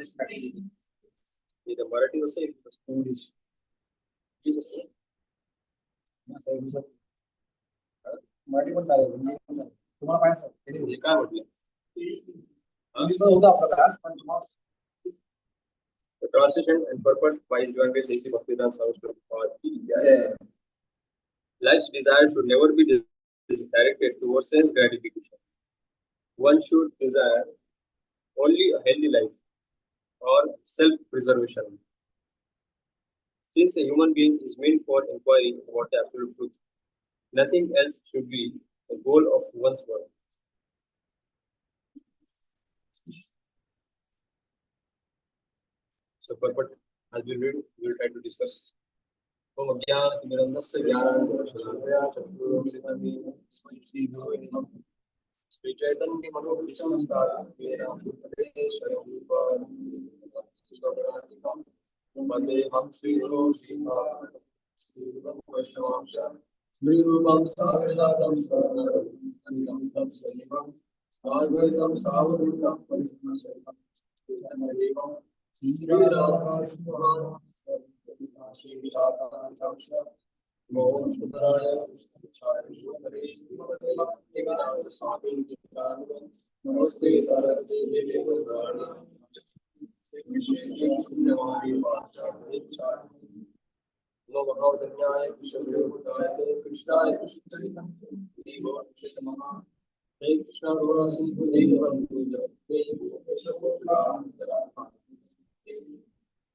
strategies. The Marathi also English. Marathi पण चालेल, हिंदी पण चालेल. तुम्हाला काय हे काय म्हटलं? होतं आपला क्लास, पण तुम्हाला The transition and purpose by Joan Grace AC Bhaktivedanta Swami Prabhupada. Life's desire should never be directed towards sense gratification. One should desire only a healthy life or self-preservation. Since a human being is meant for inquiring about the absolute truth, nothing else should be the goal of one's work. So, purport as we read, we will try to discuss. Om Ajnanatirmirandasya Jnananjana Sri Chaitanya Manobhisham Stharakena Bhutale Swayambhuva Svagaratikam Vande Ham Sri Guru Sima Sri Rupam Vaishnavamsha Sri Rupam Sagrajatam Saranam Swayivam Advaitam Savadhutam Parismasayivam Sri Sri Radha Shubha Sri Vishaka Vitamsha Mohan Shuddharaya Sri Sundare Sri Bhaktivedanta Swami Prabhupada Namaste Saraswati Devi Gurvani Vishesha Sunyavadi Vacha Vicha No Bhagavatam Krishna Krishnaya Krishna Devo Krishna Maha Hey Krishna Gora Sindhu Deva Puja Hey Krishna Gora Antara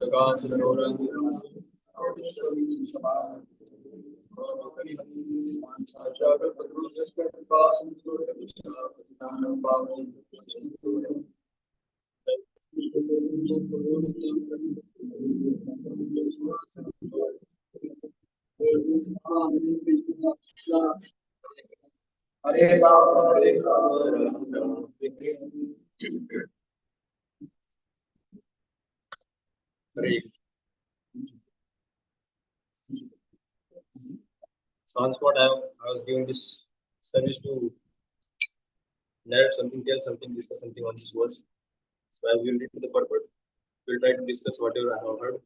Gagan Gora Krishna Sabha Achara Padrushka Pasan Gora Krishna Patan Bhavan Hare Rama Hare Rama Hare So on spot, I was giving this service to narrate something, tell something, discuss something on this verse. So as we read to the purport, we'll try to discuss whatever I have heard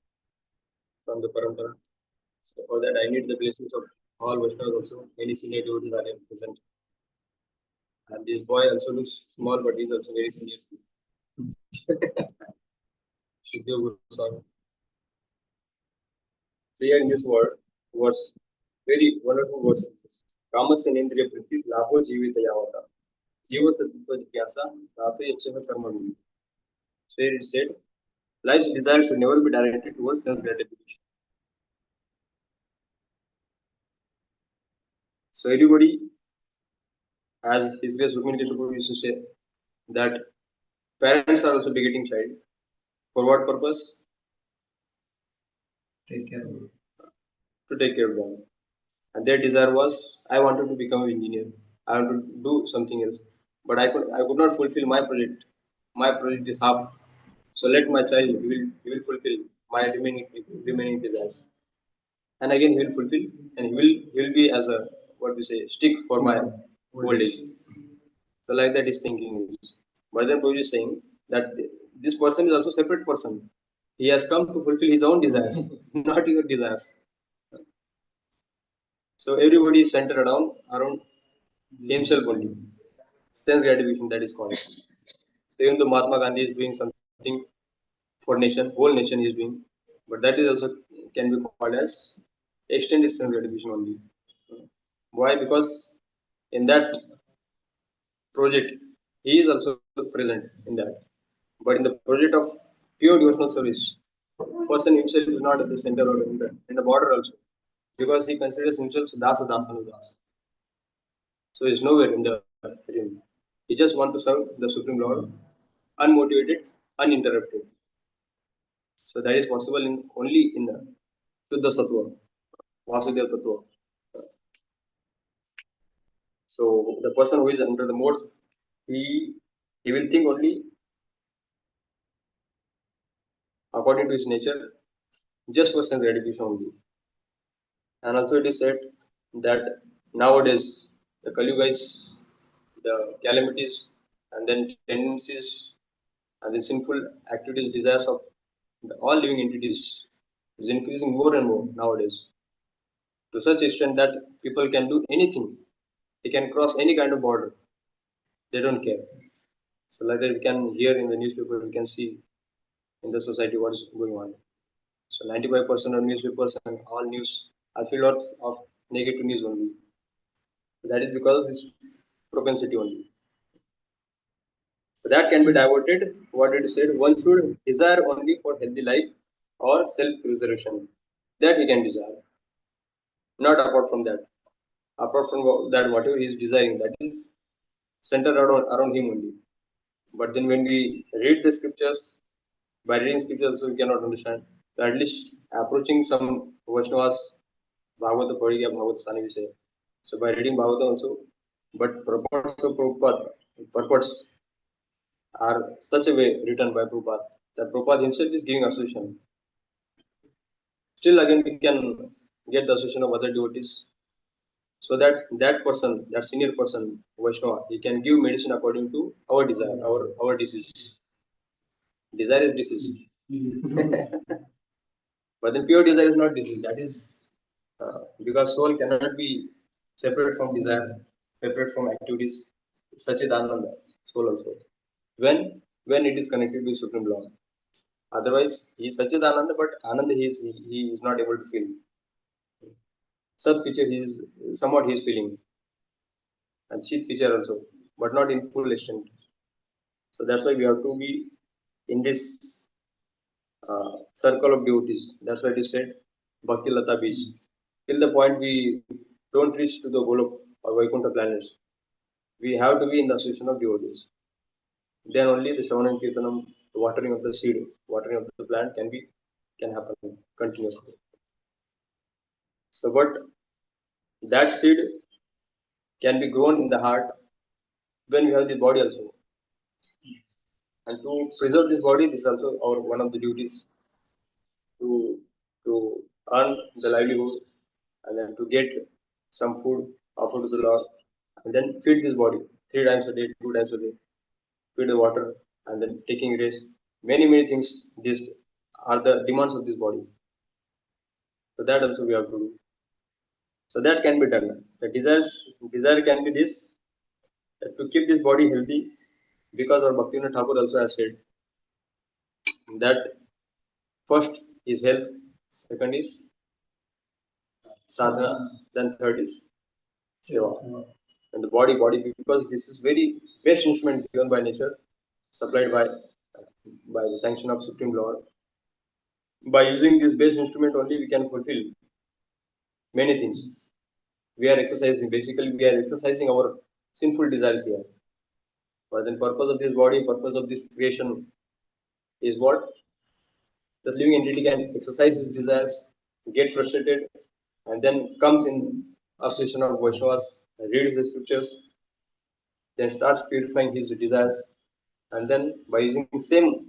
from the Parampara. So for that, I need the blessings of all Vaishnavas also. Many senior devotees are present. And this boy also looks small, but he's also very senior. Shukdev Goswami. So here in this verse, very wonderful verse. Kamasya Nendriya Priti Labho Jivita Yavata. Jiva Sattva Jyasa Ratha Yaksha Karma. So here it said, life's desire should never be directed towards sense gratification. So everybody, as His Grace Rukmini Keshav used to say, that parents are also begetting child. For what purpose? take care of it. To take care of them. And their desire was, I wanted to become an engineer. I want to do something else. But I could not fulfill my project. My project is half. So let my child, he will fulfill my remaining desires. And again he will fulfill, and he will be as a, what we say, stick for my old age. So like that his thinking is. But then Prabhuji is saying that this person is also a separate person. He has come to fulfill his own desires, not your desires. So everybody is centered around himself only. Sense gratification, that is called. So even though Mahatma Gandhi is doing something for nation, whole nation is doing, but that is also can be called as extended sense gratification only. Why? Because in that project, he is also present in that. But in the project of pure devotional service, person himself is not at the center or in the border also, because he considers himself dasa das. So he is nowhere in the realm. He just wants to serve the Supreme Lord, unmotivated, uninterrupted. So that is possible only in the Shuddha Sattva, Vasudeva Tattva. So the person who is under the mode, he will think only according to his nature, just for sense gratification only. And also it is said that nowadays the Kali Yuga is the calamities and then tendencies and the sinful activities, desires of all living entities is increasing more and more nowadays, to such extent that people can do anything. They can cross any kind of border. They don't care. So like that we can hear in the newspaper, we can see in the society what is going on. So 95% of newspapers and all news are filled of negative news only. That is because of this propensity only. So that can be diverted. What it said, one should desire only for healthy life or self-preservation. That he can desire. Not apart from that. Apart from that, whatever he is desiring, that is centered around him only. But then when we read the scriptures, by reading scriptures also we cannot understand. So at least approaching some Vaishnavas, Bhagavata Padiya, Bhagavata Sani say. So by reading Bhagavatam also, but purports of Prabhupada, purports are such a way written by Prabhupada that Prabhupada himself is giving association. Still again we can get the association of other devotees, so that that person, that senior person, Vaishnava, he can give medicine according to our desire, our disease. Desire is disease. But then pure desire is not disease. That is because soul cannot be separate from desire, separate from activities. It's Sachidananda, soul also. When it is connected with Supreme Lord. Otherwise, he is Sachidananda, but Ananda he is not able to feel. Sub feature he is somewhat he is feeling, and Chit feature also, but not in full extent. So that's why we have to be in this circle of devotees. That's why it is said Bhakti Lata Beach. Till the point we don't reach to the Golok or Vaikuntha planets, we have to be in the association of devotees. Then only the Shravanam Kirtanam, the watering of the seed, watering of the plant can happen continuously. So, but that seed can be grown in the heart when we have the body also. And to preserve this body, this is also our one of the duties to to earn the livelihood and then to get some food offered to the Lord and then feed this body 3 times a day, 2 times a day, feed the water and then taking rest. Many things these are the demands of this body. So that also we have to do. So that can be done. The desire can be this to keep this body healthy, because our Bhaktivinoda Thakur also has said that first is health, second is sadhana, then third is seva. And the body, because this is very best instrument given by nature, supplied by the sanction of Supreme Lord. By using this base instrument only, we can fulfill many things. We are exercising, basically, we are exercising our sinful desires here. But then, purpose of this body, purpose of this creation is what? The living entity can exercise his desires, get frustrated, and then comes in association of Vaishnavas, reads the scriptures, then starts purifying his desires, and then by using the same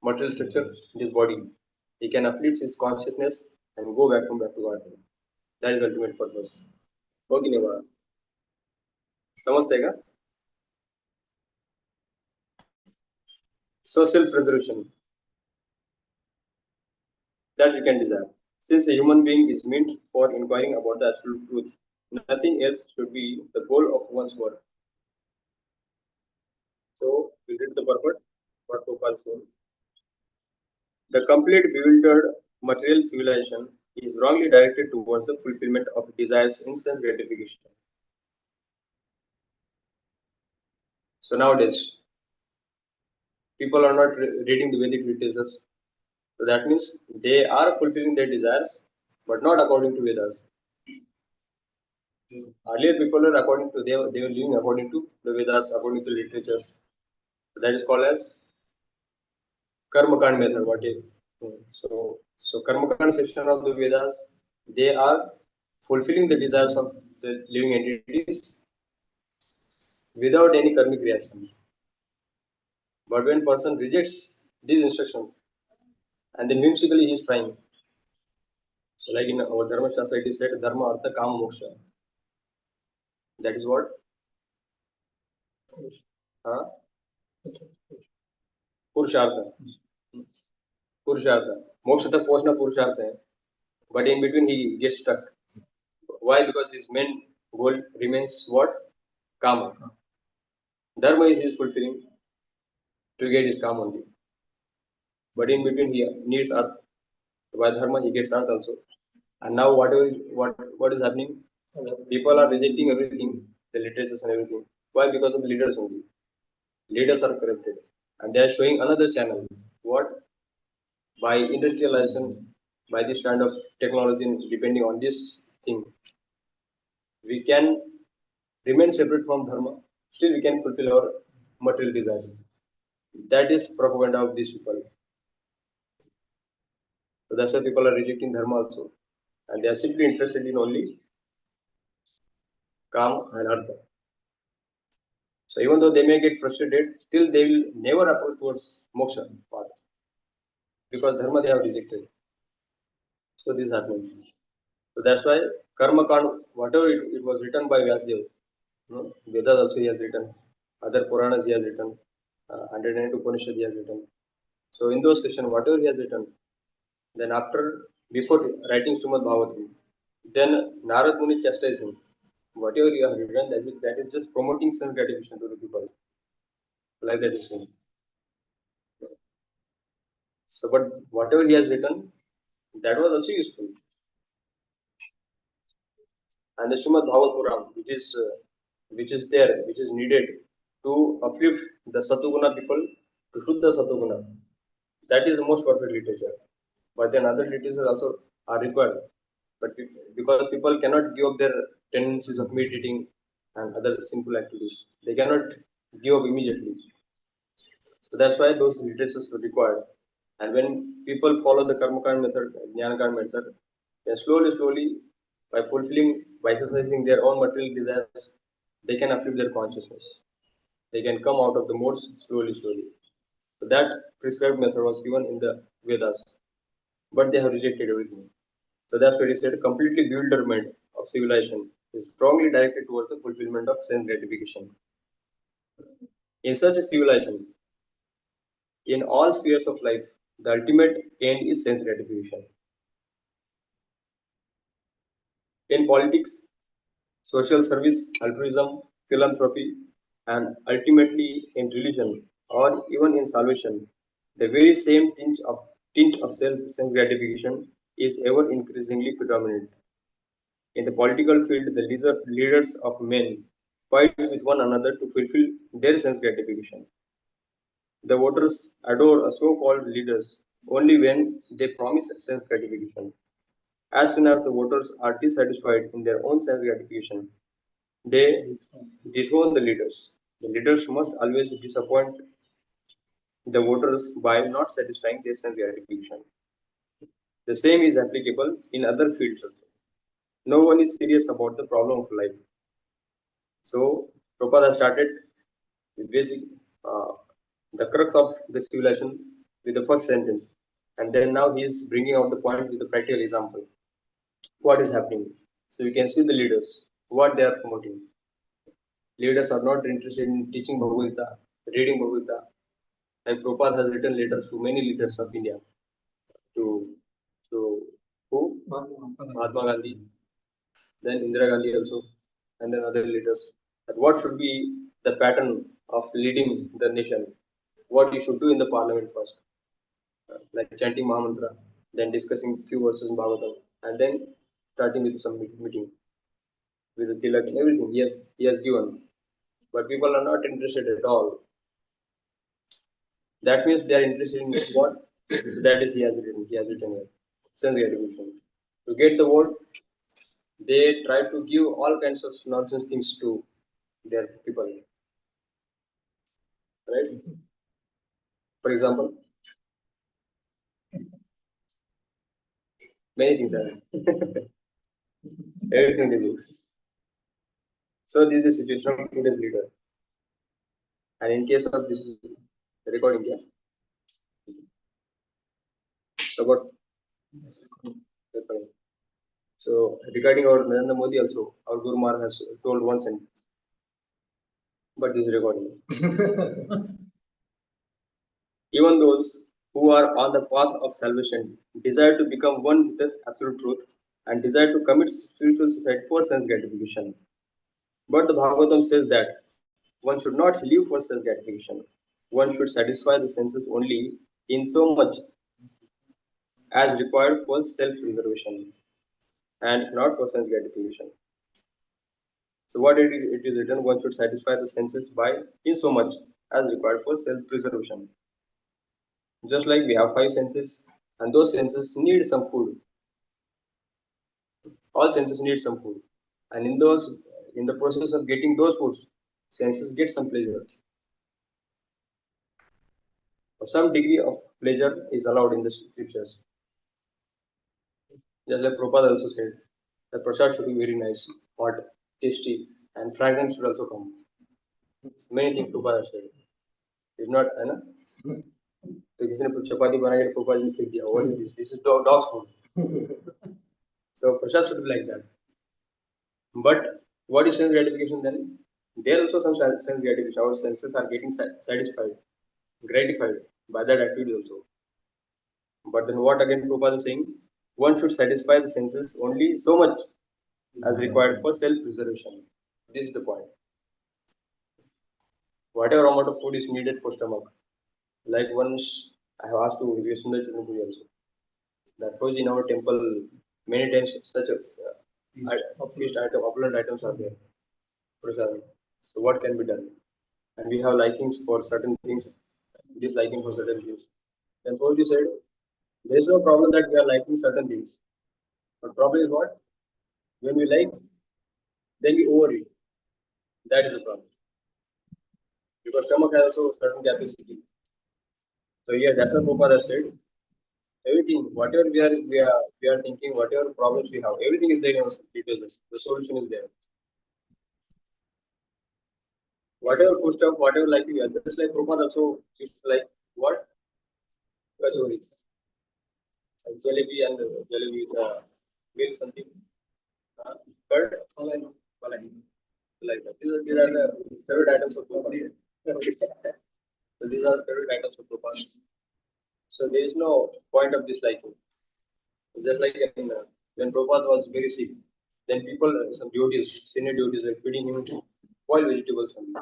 material structure in his body, he can uplift his consciousness and go back to God. That is ultimate purpose. Okay, Neva. समझते हैं क्या? So self-preservation that we can desire. Since a human being is meant for inquiring about the absolute truth, nothing else should be the goal of one's work. So we read the purport. What Gopal said. The complete bewildered material civilization is wrongly directed towards the fulfillment of desires, instant gratification. So nowadays, people are not reading the Vedic literatures. So that means they are fulfilling their desires, but not according to Vedas. Earlier, people were they were living according to the Vedas, according to literatures. So that is called as Karma Kand method. So Karma Kand section of the Vedas, they are fulfilling the desires of the living entities without any karmic reaction. But when person rejects these instructions and then whimsically he is trying, so like in our Dharma Shastra it is said Dharma Artha Kama Moksha. That is what? Huh? पुरुषार्थ. मोक्ष तक पहुंचना पुरुषार्थ है, but in between he gets stuck. Why? Because his main goal remains what? Kama. Dharma is his fulfilling to get his kama only. But in between he needs earth. By dharma he gets earth also. And now what is happening? People are rejecting everything, the literatures and everything. Why? Because of the leaders only. Leaders are corrupted, and they are showing another channel. What? By industrialization, by this kind of technology, depending on this thing, we can remain separate from dharma. Still, we can fulfill our material desires. That is propaganda of these people. So that's why people are rejecting dharma also, and they are simply interested in only Kam and Artha. So even though they may get frustrated, still they will never approach towards moksha path, because dharma they have rejected. So this is happening. So that's why Karma Kand, whatever it was written by Vyasadeva, Vedas also he has written, other Puranas he has written, 108 Upanishad he has written. So in those sections, whatever he has written, then before writing Srimad Bhagavatam, then Narad Muni chastised him. Whatever you have written, that is just promoting sense gratification to the people. Like that is saying. So, but whatever he has written, that was also useful. And the Srimad Bhagavad Puran, which is there, which is needed to uplift the Satuguna people to Shuddha Satuguna, that is the most perfect literature. But then other literatures also are required. But because people cannot give up their tendencies of meditating and other simple activities, they cannot give up immediately. So that's why those literatures are required. And when people follow the Karmakand method, Jnanakand method, then slowly, by exercising their own material desires, they can uplift their consciousness. They can come out of the modes slowly. So that prescribed method was given in the Vedas, but they have rejected everything. So that's why he said completely bewilderment of civilization is strongly directed towards the fulfillment of sense gratification. In such a civilization, in all spheres of life, the ultimate end is sense gratification. In politics, social service, altruism, philanthropy, and ultimately in religion or even in salvation, the very same tint of sense gratification is ever increasingly predominant. In the political field, the leaders of men fight with one another to fulfill their sense gratification. The voters adore a so-called leaders only when they promise sense gratification. As soon as the voters are dissatisfied in their own sense gratification, they dethrone the leaders. The leaders must always disappoint the voters by not satisfying their sense gratification. The same is applicable in other fields also. No one is serious about the problem of life. So, Prabhupada has started with uh, the crux of the civilization with the first sentence. And then now he is bringing out the point with the practical example. What is happening? So, you can see the leaders, what they are promoting. Leaders are not interested in teaching Bhagavad Gita, reading Bhagavad Gita. Like Prabhupada has written letters to many leaders of India, to who? Mahatma Gandhi, then Indira Gandhi also, and then other leaders. That what should be the pattern of leading the nation? What you should do in the parliament first, like chanting Mahamantra, then discussing few verses in Bhagavatam, and then starting with some meeting with the tilak and everything. Yes, he has given, but people are not interested at all. That means they are interested in what? That is he has written. He has written here. Sense gratification. To get the vote, they try to give all kinds of nonsense things to their people. Right? For example, many things are everything they do. So this is the situation of today's leader. And in case of this recording, yeah. So what? So regarding our Narendra Modi also, our Guru Maharaj has told one sentence. But this is recording. Even those who are on the path of salvation desire to become one with the absolute truth and desire to commit spiritual suicide for sense gratification. But the Bhagavatam says that one should not live for sense gratification. One should satisfy the senses only in so much as required for self preservation and not for sense gratification. So, what it is written, one should satisfy the senses by in so much as required for self preservation. Just like we have five senses, and those senses need some food. All senses need some food, and in the process of getting those foods, senses get some pleasure. Some degree of pleasure is allowed in the scriptures. Just like Prabhupada also said, the prasad should be very nice, hot, tasty, and fragrance should also come. Many things Prabhupada has said. It's not, है ना? तो किसी ने चपाती बना के Prabhupada जी ने फेंक दिया. What is this? This is dog's food. So prasad should be like that. But what is sense gratification then? There also some sense gratification. Our senses are getting satisfied, gratified by that activity also. But then what again Prabhupada is saying? One should satisfy the senses only so much as required for self-preservation. This is the point. Whatever amount of food is needed for stomach. Like once I have asked to visit Sundar Chandrapuri also. That was in our temple many times such a feast item, opulent items are there. Prasad. So what can be done? And we have likings for certain things, disliking for certain things. And so you said, there is no problem that we are liking certain things. But problem is what? When we like, then we overeat. That is the problem. Because stomach has also certain capacity. So yeah, that's what Prabhupada said. Everything, whatever we are thinking, whatever problems we have, everything is there in our details. The solution is there. Whatever food stuff, whatever like we are, just like Prabhupada also used to like what? Kachori. Jalebi and jalebi is milk something. Curd, malai. Like that. These are the favorite items of Prabhupada. So these are the favorite items of Prabhupada. So there is no point of disliking. Just like when Prabhupada was very sick, then people, some devotees, senior devotees were feeding him boiled vegetables only.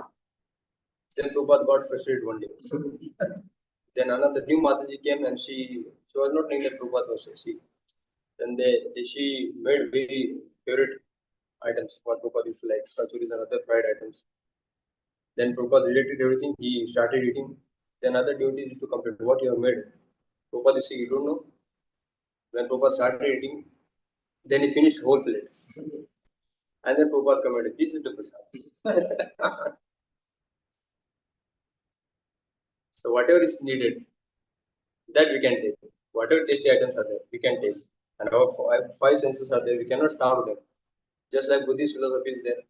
Then Prabhupada got frustrated one day. Then another new Mataji came and she was not knowing that Prabhupada was sick. Then she made very favorite items what Prabhupada used to like, kachoris and other fried items. Then Prabhupada related everything, he started eating. Then other devotees used to complain, what you have made? Prabhupada is sick, you don't know? When Prabhupada started eating, then he finished whole plate. And then Prabhupada commented, this is the prasad. So whatever is needed, that we can take. Whatever tasty items are there, we can take. And our five senses are there, we cannot starve them. Just like Buddhist philosophy is there.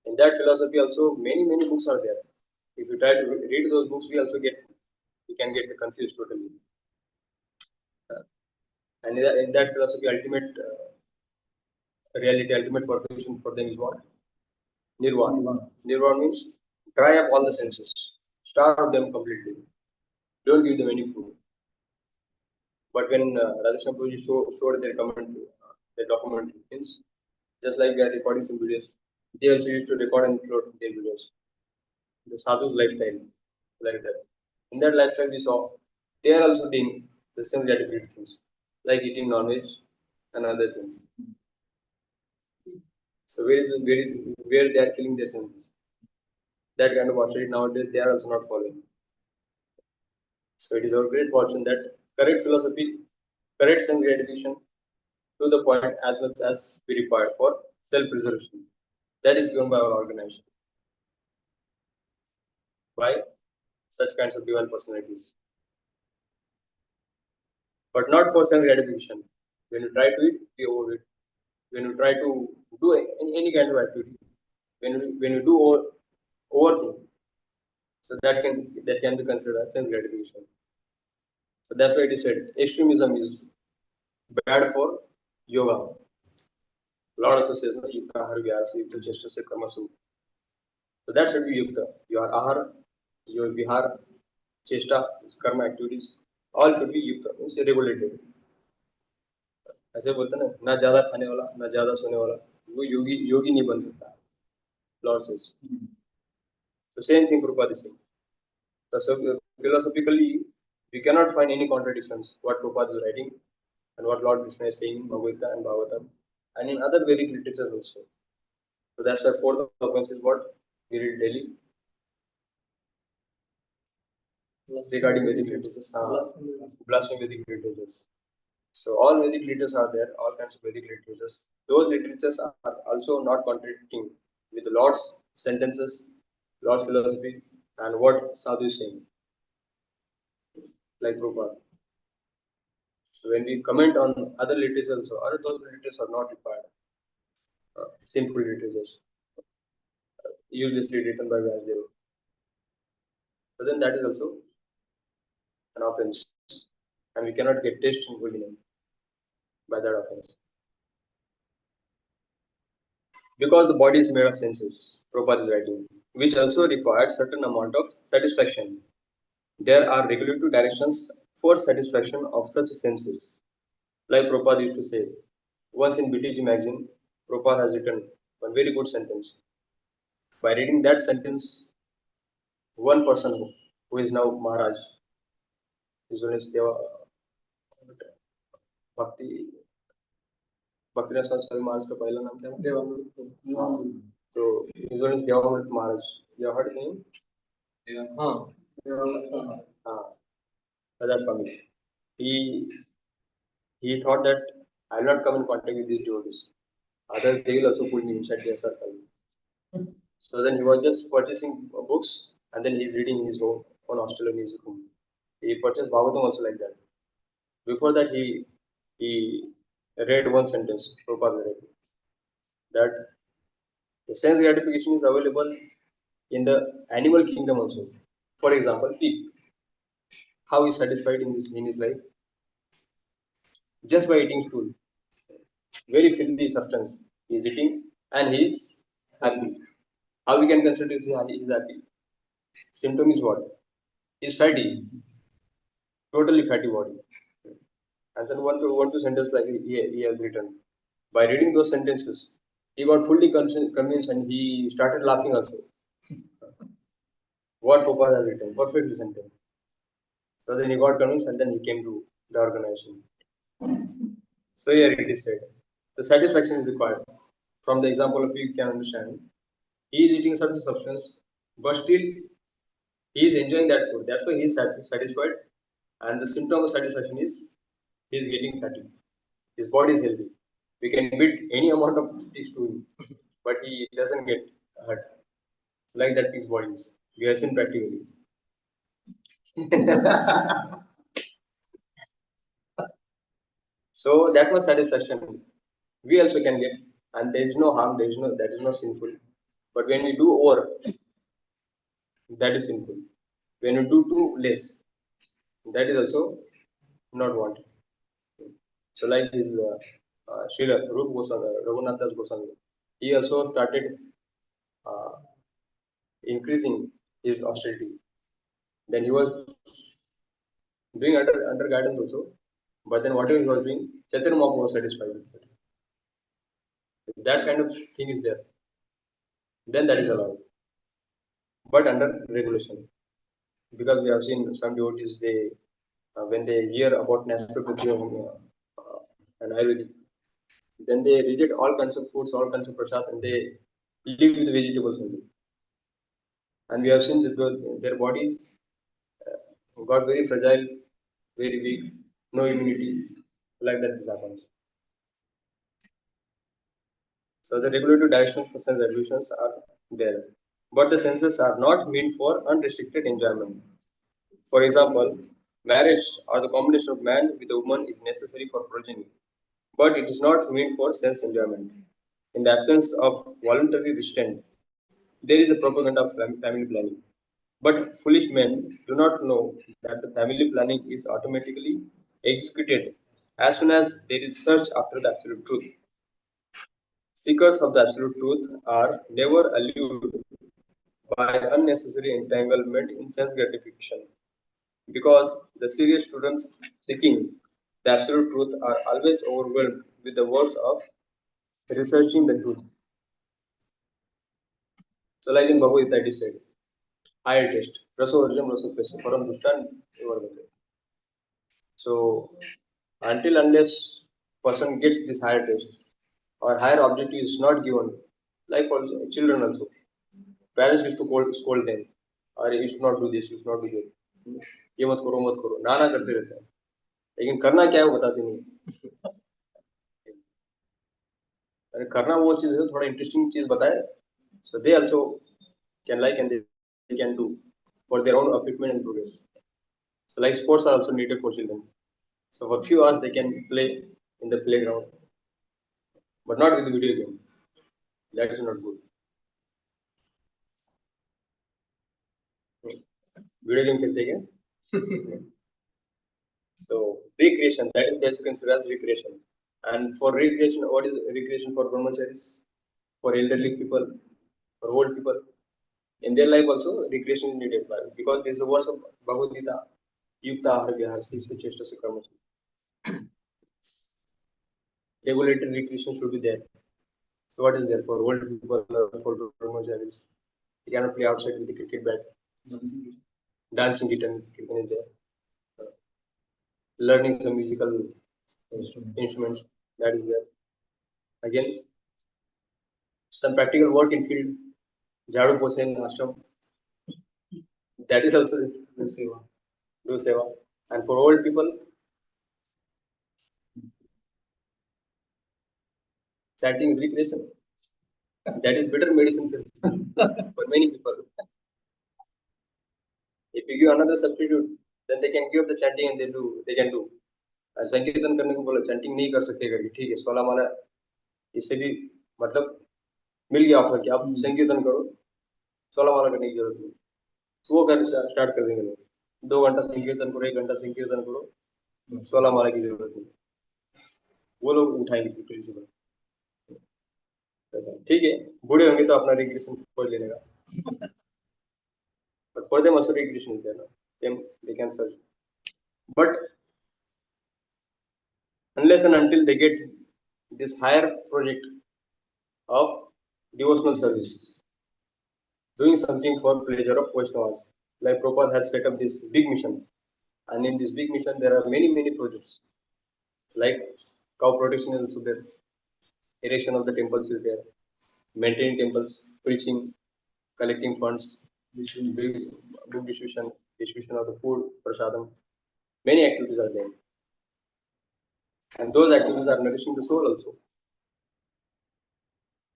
In that philosophy also, many books are there. If you try to read those books, we can get confused totally. And in that philosophy, ultimate reality, ultimate perfection for them is what? Nirvana. Nirvana means dry up all the senses, starve them completely. Don't give them any food. But when Radheshyam Prabhuji showed their their document means, just like they are recording some videos, they also used to record and upload their videos. The sadhu's lifestyle, like that. In that lifestyle, we saw they are also doing the same gratification things, like eating non-veg and other things. So where they are killing their senses? That kind of austerity nowadays they are also not following. So it is our great fortune that correct philosophy, correct sense gratification to the point as much as we require for self-preservation. That is given by our organization. By such kinds of divine personalities. But not for sense gratification. When you try to eat, we overeat. When you try to do any kind of activity, when you do overthink, so that can be considered as sense gratification. So that's why it is said extremism is bad for yoga. Lord also says, no, yukta har vyasa yukta cheshta se karmasu. So that should be yukta. Your ahar, your vihar, चेष्टा, कर्म activities, all should be regulated. ऐसे बोलते ना, ना ज्यादा खाने वाला, ना ज्यादा सोने वाला, वो योगी नहीं बन सकता. Lord says. The same thing Prabhupada is saying. So philosophically, we cannot find any contradictions what Prabhupada is writing and what Lord Krishna is saying in Bhagavad and Bhagavatam and in other Vedic literatures also. So that's why fourth offense is what we read daily regarding Vedic literatures, blasphemy Vedic literatures. So all Vedic literatures are there, all kinds of Vedic literatures. Those literatures are also not contradicting with the Lord's sentences, Lord's philosophy, and what Sadhu is saying, like Prabhupada. So when we comment on other literatures also, those literatures are not required. Sinful literatures, uselessly written by Vyasdeva. But then that is also an offense, and we cannot get taste in holy name by that offense. Because the body is made of senses, Prabhupada is writing, which also requires certain amount of satisfaction. There are regulative directions for satisfaction of such senses. Like Prabhupada used to say, once in BTG magazine, Prabhupada has written one very good sentence. By reading that sentence, one person who is now Maharaj, his name is Deva, Bhakti Bhaktivinoda Swami Maharaj का पहला नाम क्या है? देवामृत. तो his name is Devamrit Maharaj. You heard the name? हाँ. That Swami. He thought that I will not come in contact with these devotees. Otherwise, they will also pull me inside their circle. So then he was just purchasing books and then he's reading in his own hostel in his room. He purchased Bhagavatam also like that. Before that, he read one sentence, Prabhupada read, that the sense gratification is available in the animal kingdom also. For example, pig. How he is satisfied in his life? Just by eating stool. Very filthy substance he is eating and he is happy. How we can consider he is happy? Symptom is what? He is fatty. Totally fatty body. And then one two sentences like he has written. By reading those sentences, he got fully convinced and he started laughing also. What Prabhupada has written, perfectly sentence. So then he got convinced and then he came to the organization. So here it is said, the satisfaction is required. From the example of you can understand, he is eating such a substance, but still he is enjoying that food. That's why he is satisfied. And the symptom of satisfaction is he is getting fatty. His body is healthy. We can beat any amount of sticks to him, but he doesn't get hurt. Like that his body is. We have seen practically. So that was satisfaction. We also can get, and there is no harm. That is not sinful. But when we do over, that is sinful. When you do too less, that is also not wanted. So like his Srila Rupa Goswami, Raghunath Das Goswami, he also started uh, increasing his austerity. Then he was doing under guidance also, but then whatever he was doing, Chaitanya Mahaprabhu was satisfied with it. If that kind of thing is there, then that is allowed, but under regulation. Because we have seen some devotees, they when they hear about naturopathy and Ayurvedic, then they reject all kinds of foods, all kinds of prasad, and they live with vegetables only. And we have seen that their bodies got very fragile, very weak, no immunity, like that this happens. So the regulative directions for sense evolutions are there, but the senses are not meant for unrestricted enjoyment. For example, marriage or the combination of man with a woman is necessary for progeny, but it is not meant for sense enjoyment. In the absence of voluntary restraint, there is a propaganda of family planning. But foolish men do not know that the family planning is automatically executed as soon as there is search after the absolute truth. Seekers of the absolute truth are never allured by unnecessary entanglement in sense gratification. because the serious students seeking the absolute truth are always overwhelmed with the words of researching the truth. So, like in Bhagavad Gita, it is said, higher test, raso arjam raso pesa, param dushan evarbate. So, until unless person gets this higher test or higher objective is not given, like for children also, parents used to scold them, or you should not do this, you should not do that. ये मत करो नाना करते रहते हैं लेकिन करना क्या है वो बताते नहीं अरे करना वो चीज है थोड़ा इंटरेस्टिंग चीज बताए so they also can like and they can do for their own upliftment and progress. So like sports are also needed for children. So for few hours they can play in the playground, but not with the video game. That is not good. Video game खेलते क्या? So recreation, that's considered as recreation. And for recreation, what is recreation for brahmacharis? For elderly people, for old people, in their life also recreation is needed because there is a verse of Bhagavad Gita, Yukta Ahar Vihar, Sishta Cheshta Se Karma. Regulated recreation should be there. So what is there for old people or for brahmacharis? They cannot play outside with the cricket bat. Dancing kitten is there. Learning some musical instruments, that is there. Again, some practical work in field, jhadu pose in ashram, that is also do seva. And for old people, chanting is recreation. That is better medicine for many people. If you give another substitute, then they can give up the chanting and they can do. संकीर्तन करने को बोला chanting नहीं कर सकते करके ठीक है 16 माला इससे भी मतलब मिल गया ऑफर कि आप संकीर्तन करो 16 माला करने की जरूरत नहीं तो वो कर स्टार्ट कर देंगे लोग 2 घंटा संकीर्तन करो 1 घंटा संकीर्तन करो 16 माला की जरूरत नहीं वो लोग उठाएंगे प्रिंसिपल ठीक है बूढ़े होंगे तो अपना रिग्रेशन खोज लेने का but for them also regression is there no? they can search but unless and until they get this higher project of devotional service, doing something for pleasure of Vaishnavas. Like Prabhupada has set up this big mission, and in this big mission there are many projects. Like cow protection is also there, erection of the temples is there, maintaining temples, preaching, collecting funds, book distribution of the food, prasadam. Many activities are there, and those activities are nourishing the soul also,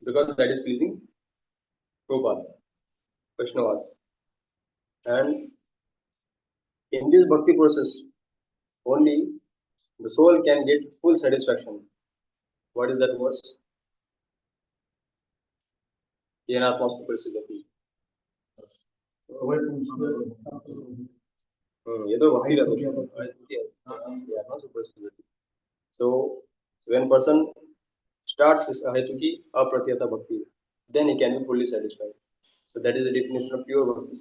because that is pleasing Prabhupada, Vaishnavas. And in this bhakti process, only the soul can get full satisfaction. What is that verse? Yenatmastu Prasiddhati. So when person starts his ahetuki apratyata bhakti, then he can be fully satisfied. So that is the definition of pure bhakti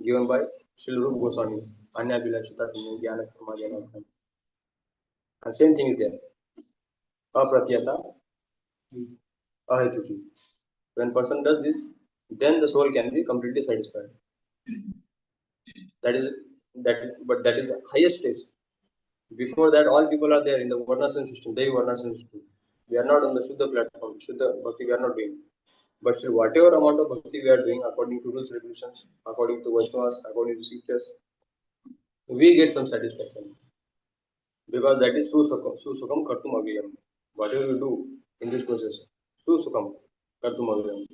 given by Srila Rupa Goswami. Anya Bilashita Jnana Kurma Jnana. And same thing is there. Apratyata ahetuki. When person does this, then the soul can be completely satisfied. That is the highest stage. Before that, all people are there in the Varnasana system, Devi Varnasana system. We are not on the Shuddha platform, Shuddha Bhakti we are not doing. But still, whatever amount of Bhakti we are doing, according to rules, regulations, according to Vaishnavas, according to scriptures, we get some satisfaction. Because that is Sukham Kartum Aviyam. Whatever you do in this process, Sukham Kartum Aviyam.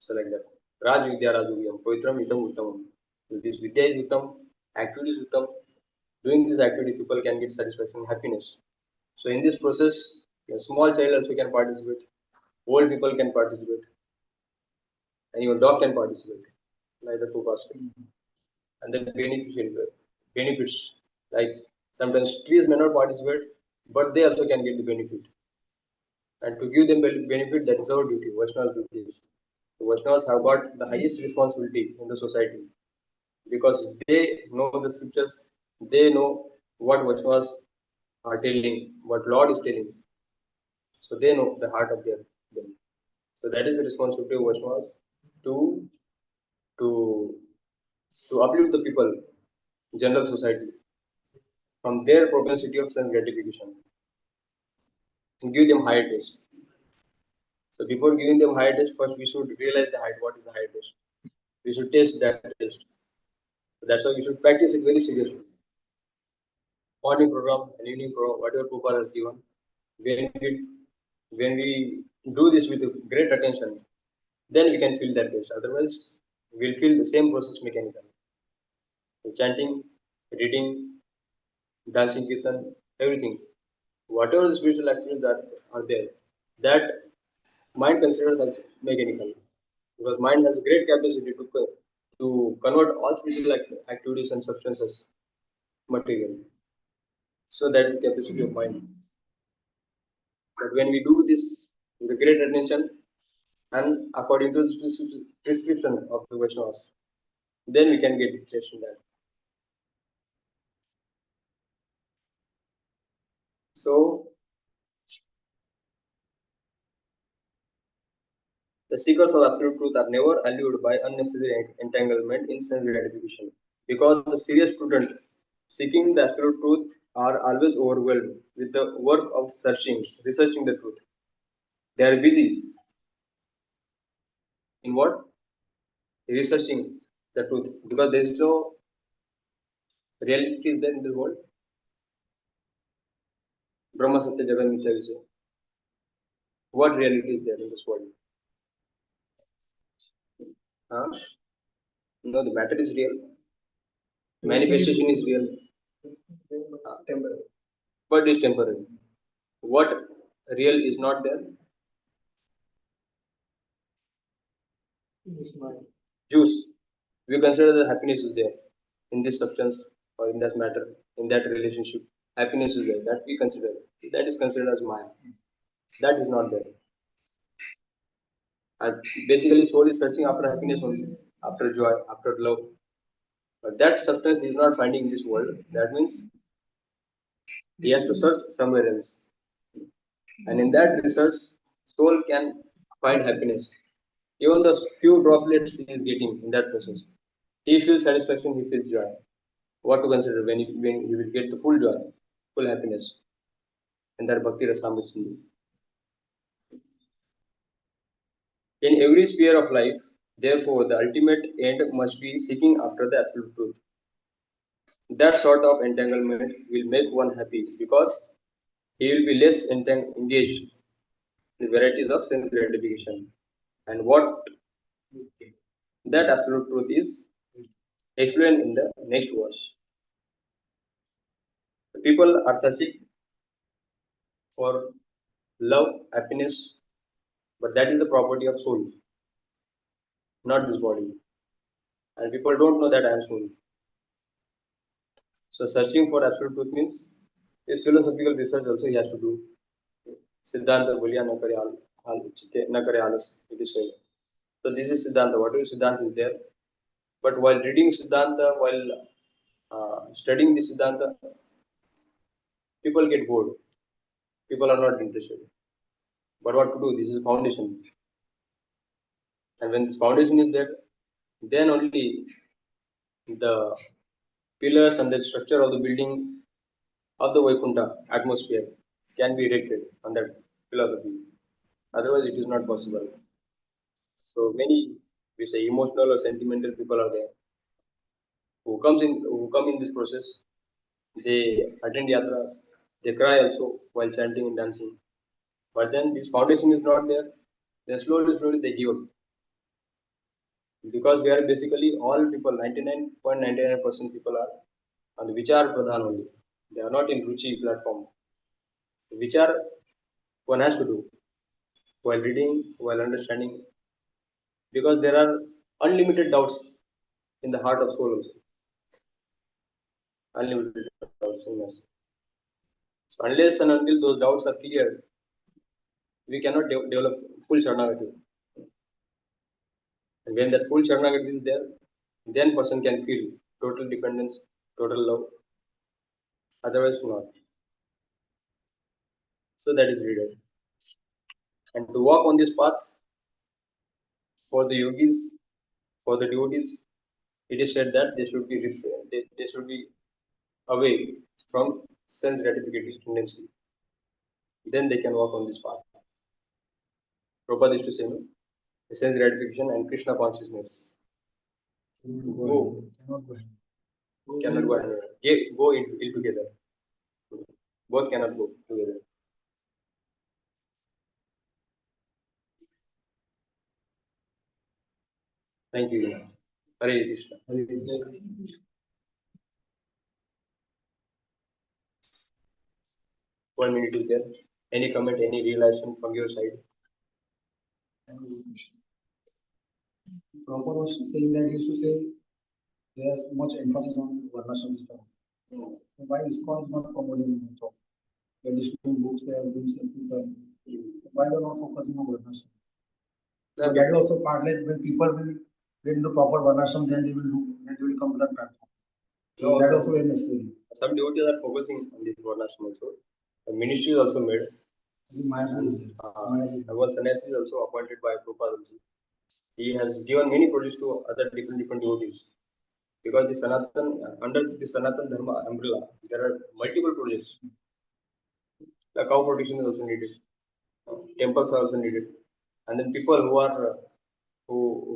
So like that. Raj Vidya Rajuviyam, Poitram Idam Uttamam. This Vidya is Uttam, activity is Uttam. Doing this activity, people can get satisfaction, happiness. So in this process, a small child also can participate, old people can participate, and even dog can participate, like the Tupas. And then benefits, like sometimes trees may not participate, but they also can get the benefit. And to give them benefit, that is our duty, Vaishnava duties. So Vaishnavas have got the highest responsibility in the society. because they know the scriptures, they know what Vaishnavas are telling, what Lord is telling. So they know the heart of them. So that is the responsibility of Vaishnavas to to to uplift the people, general society, from their propensity of sense gratification and give them higher taste. So before giving them higher taste, first we should realize the height. What is the higher taste? We should taste that taste. So that's why we should practice it very seriously. Morning program and evening program, whatever Prabhupada has given, when we do this with great attention, then we can feel that taste. Otherwise, we'll feel the same process mechanically. So chanting, reading, dancing kirtan, everything, whatever the spiritual activities that are there, that mind considers as mechanical, because mind has great capacity to convert all spiritual activities and substances material. So that is capacity of mind. But when we do this with a great attention and according to the prescription of the Vaishnavas, then we can get interest in that. So the seekers of absolute truth are never allured by unnecessary entanglement in sense gratification, because the serious student seeking the absolute truth are always overwhelmed with the work of searching, researching the truth. They are busy in what? Researching the truth, because there is no reality is there in the world. Brahma Satya Jagan Mithya we say. What reality is there in this world? Huh? No, the matter is real. Manifestation is real. Temporary. But it's temporary. What real is not there? Juice. We consider that happiness is there in this substance or in that matter, in that relationship. Happiness is there. That we consider. That is considered as Maya. That is not there. And basically, soul is searching after happiness only, after joy, after love. But that substance is not finding in this world. That means he has to search somewhere else. And in that research, soul can find happiness. Even the few droplets he is getting in that process, he feels satisfaction, he feels joy. What to consider when he will get the full joy, full happiness, and that bhakti rasamrita. In every sphere of life, therefore, the ultimate end must be seeking after the absolute truth. That sort of entanglement will make one happy because he will be less engaged in varieties of sense gratification. And what that absolute truth is explained in the next verse. The people are searching for love, happiness, but that is the property of soul, not this body. And people don't know that I am soul. So searching for absolute truth means this philosophical research also he has to do. Siddhanta Bulya Nakare Alas, it is said. So this is Siddhanta. Whatever Siddhanta is there. But while reading Siddhanta, while studying the Siddhanta, people get bored. People are not interested. But what to do? This is foundation. And when this foundation is there, then only the pillars and the structure of the building of the Vaikuntha atmosphere can be erected on that philosophy. Otherwise, it is not possible. So many, we say, emotional or sentimental people are there who come in this process. They attend yatras, they cry also while chanting and dancing. But then this foundation is not there. Then slowly they give up. Because we are basically all people, 99.99% people are on the Vichar Pradhan only. They are not in Ruchi platform. Vichar one has to do while reading, while understanding, because there are unlimited doubts in the heart of soul also. Unlimited doubts in us. So unless and until those doubts are cleared, we cannot develop full Sharanagati. And when that full Sharanagati is there, then person can feel total dependence, total love. Otherwise, not. So that is needed. And to walk on this path for the yogis, for the devotees, it is said that they should be away from sense gratification tendency. Then they can walk on this path. Prabhupada used to say, no? Sense gratification and Krishna consciousness go cannot go hand in hand. Go in together. Both cannot go together. Thank you. Hare Krishna. Hare Krishna. One minute is there. Any comment, any realization from your side? Prabhupada was saying that he used to say there's much emphasis on Varnashram system. Why ISKCON is not promoting much of traditional books, they are doing something. Why they are not focusing on Varnashram? So that is also part, like when people will get into proper Varnashram, then they will come to that platform. So No, that is also very necessary. some devotees are focusing on this Varnashram also. The ministry is also made. One sannyasi is also appointed by Prabhupada. He has given many projects to other different devotees. Because the Sanatan, under the Sanatan Dharma umbrella, there are multiple projects. The cow protection is also needed. Temples are also needed. And then people who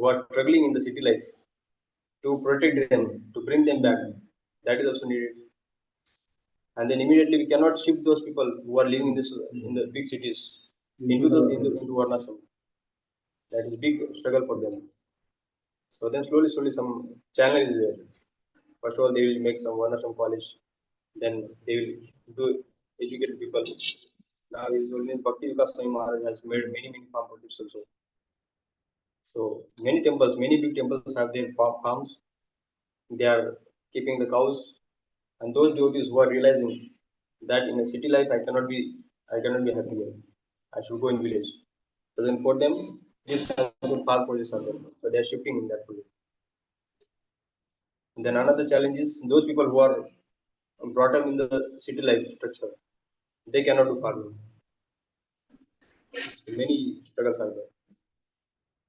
are struggling in the city life, to protect them, to bring them back, that is also needed. And then immediately we cannot shift those people who are living in the big cities into Varnashram. That is big struggle for them. So then slowly some channel is there. First of all, they will make some Varnashram college. Then they will do educate people. Now his Holiness Bhakti Vikas Swami Maharaj has made many farm projects also. So many temples, many big temples have their farms. They are keeping the cows, and those devotees who are realizing that in a city life I cannot be happy here. I should go in village. So then for them, these kinds of farm projects are there. So they are shifting in that project. And then another challenge is those people who are brought up in the city life structure, they cannot do farming. Many struggles are there.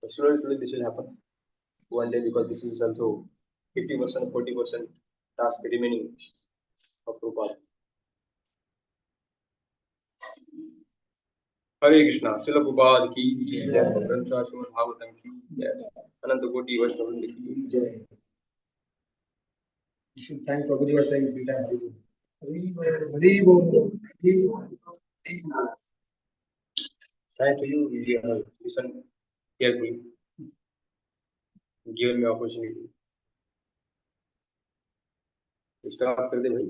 So slowly this will happen one day, because this is also 50%, 40% task remaining of Prabhupada. Hare Krishna, Srila Prabhupada ki jai, Grantha Srimad Bhagavatam ki jai, Ananta Koti Vaishnavavrinda ki jai. You should thank Prabhuji for saying 3 times Hari Bol. Thank you, you have listened carefully, given me opportunity. Start कर दे भाई.